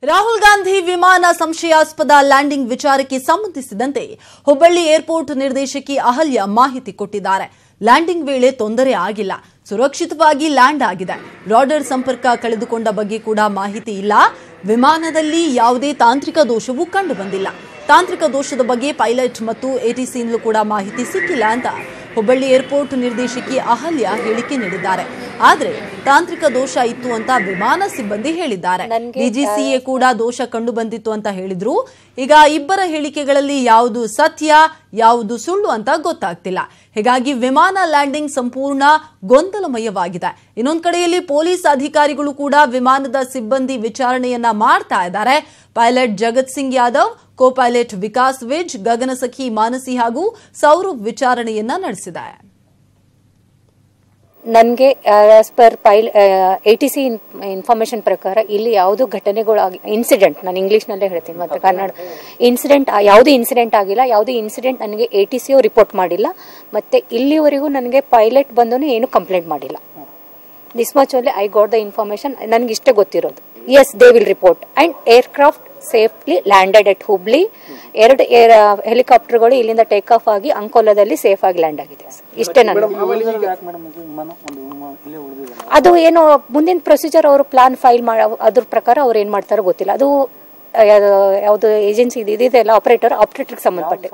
ರಾಹುಲ್ ಗಾಂಧಿ ವಿಮಾನ ಸಂಶಯಾಸ್ಪದ ಲ್ಯಾಂಡಿಂಗ್ ವಿಚಾರಕ್ಕೆ ಸಂಬಂಧಿಸಿದಂತೆ ಹುಬ್ಬಳ್ಳಿ ಏರ್ಪೋರ್ಟ್ ನಿರ್ದೇಶಕಿ ಅಹಲ್ಯ ಮಾಹಿತಿ ಕೊಟ್ಟಿದ್ದಾರೆ. ಲ್ಯಾಂಡಿಂಗ್ ವೇಳೆ ತೊಂದರೆ ಆಗಿಲ್ಲ, ಸುರಕ್ಷಿತವಾಗಿ ಲ್ಯಾಂಡ್ ಆಗಿದೆ. ರಾಡರ್ ಸಂಪರ್ಕ ಕಳೆದುಕೊಂಡ ಬಗ್ಗೆ ಕೂಡ ಮಾಹಿತಿ ಇಲ್ಲ. ವಿಮಾನದಲ್ಲಿ ಯಾವುದೇ ತಾಂತ್ರಿಕ ದೋಷವೂ ಕಂಡು ಬಂದಿಲ್ಲ. ತಾಂತ್ರಿಕ ದೋಷದ ಬಗ್ಗೆ ಪೈಲಟ್ ಮತ್ತು ಎಟಿಸಿಯಿಂದಲೂ ಕೂಡ ಮಾಹಿತಿ ಸಿಕ್ಕಿಲ್ಲ ಅಂತ ಹುಬ್ಬಳ್ಳಿ ಏರ್ಪೋರ್ಟ್ ನಿರ್ದೇಶಕಿ ಅಹಲ್ಯ ಹೇಳಿಕೆ ನೀಡಿದ್ದಾರೆ. ಆದರೆ ತಾಂತ್ರಿಕ ದೋಷ ಇತ್ತು ಅಂತ ವಿಮಾನ ಸಿಬ್ಬಂದಿ ಹೇಳಿದ್ದಾರೆ. ಡಿಜಿಸಿಎ ಕೂಡ ದೋಷ ಕಂಡು ಬಂದಿತ್ತು ಅಂತ ಹೇಳಿದ್ರು. ಈಗ ಇಬ್ಬರ ಹೇಳಿಕೆಗಳಲ್ಲಿ ಯಾವುದು ಸತ್ಯ ಯಾವುದು ಸುಳ್ಳು ಅಂತ ಗೊತ್ತಾಗ್ತಿಲ್ಲ. ಹೀಗಾಗಿ ವಿಮಾನ ಲ್ಯಾಂಡಿಂಗ್ ಸಂಪೂರ್ಣ ಗೊಂದಲಮಯವಾಗಿದೆ. ಇನ್ನೊಂದು ಕಡೆಯಲ್ಲಿ ಪೊಲೀಸ್ ಅಧಿಕಾರಿಗಳು ಕೂಡ ವಿಮಾನದ ಸಿಬ್ಬಂದಿ ವಿಚಾರಣೆಯನ್ನ ಮಾಡ್ತಾ ಇದ್ದಾರೆ. ಪೈಲಟ್ ಜಗತ್ ಸಿಂಗ್ ಯಾದವ್, ಕೋ ಪೈಲಟ್ ವಿಕಾಸ್ ವಿಜ್, ಗಗನಸಖಿ ಮಾನಸಿ ಹಾಗೂ ಸೌರವ್ ವಿಚಾರಣೆಯನ್ನ ನಡೆಸಿದೆ. ನನಗೆ ಆಸ್ ಪರ್ ಎಟಿಸಿ ಇನ್ಫಾರ್ಮೇಶನ್ ಪ್ರಕಾರ ಇಲ್ಲಿ ಯಾವುದು ಘಟನೆಗಳು ಇನ್ಸಿಡೆಂಟ್, ನಾನು ಇಂಗ್ಲಿಷ್ನಲ್ಲೇ ಹೇಳ್ತೀನಿ ಮತ್ತೆ ಕನ್ನಡ, ಇನ್ಸಿಡೆಂಟ್ ಯಾವುದೇ ಇನ್ಸಿಡೆಂಟ್ ಆಗಿಲ್ಲ. ಯಾವುದೇ ಇನ್ಸಿಡೆಂಟ್ ನನಗೆ ಎಟಿಸಿಯು ರಿಪೋರ್ಟ್ ಮಾಡಿಲ್ಲ. ಮತ್ತೆ ಇಲ್ಲಿವರೆಗೂ ನನಗೆ ಪೈಲಟ್ ಬಂದು ಏನು ಕಂಪ್ಲೇಂಟ್ ಮಾಡಿಲ್ಲ. This much only I got the information. ನನಗೆ ಇಷ್ಟೇ ಗೊತ್ತಿರೋದು. Yes, they will report and aircraft safely landed at Hubli. 2 ಹೆಲಿಕಾಪ್ಟರ್ಗಳು ಇಲ್ಲಿಂದ ಟೇಕ್ ಆಫ್ ಆಗಿ ಅಂಕೋಲಾದಲ್ಲಿ ಸೇಫ್ ಆಗಿ ಲ್ಯಾಂಡ್ ಆಗಿದೆ. ಇಷ್ಟೇ ನಾನು. ಅದು ಏನೋ ಮುಂದಿನ ಪ್ರೊಸೀಜರ್ ಅವರು ಪ್ಲಾನ್ ಫೈಲ್ ಅದ್ರ ಪ್ರಕಾರ ಅವ್ರು ಏನ್ ಮಾಡ್ತಾರೋ ಗೊತ್ತಿಲ್ಲ. ಅದು ಯಾವ್ದು ಏಜೆನ್ಸಿ ಇದೆಯಲ್ಲ ಆಪರೇಟರ್ಗೆ ಸಂಬಂಧಪಟ್ಟೆ.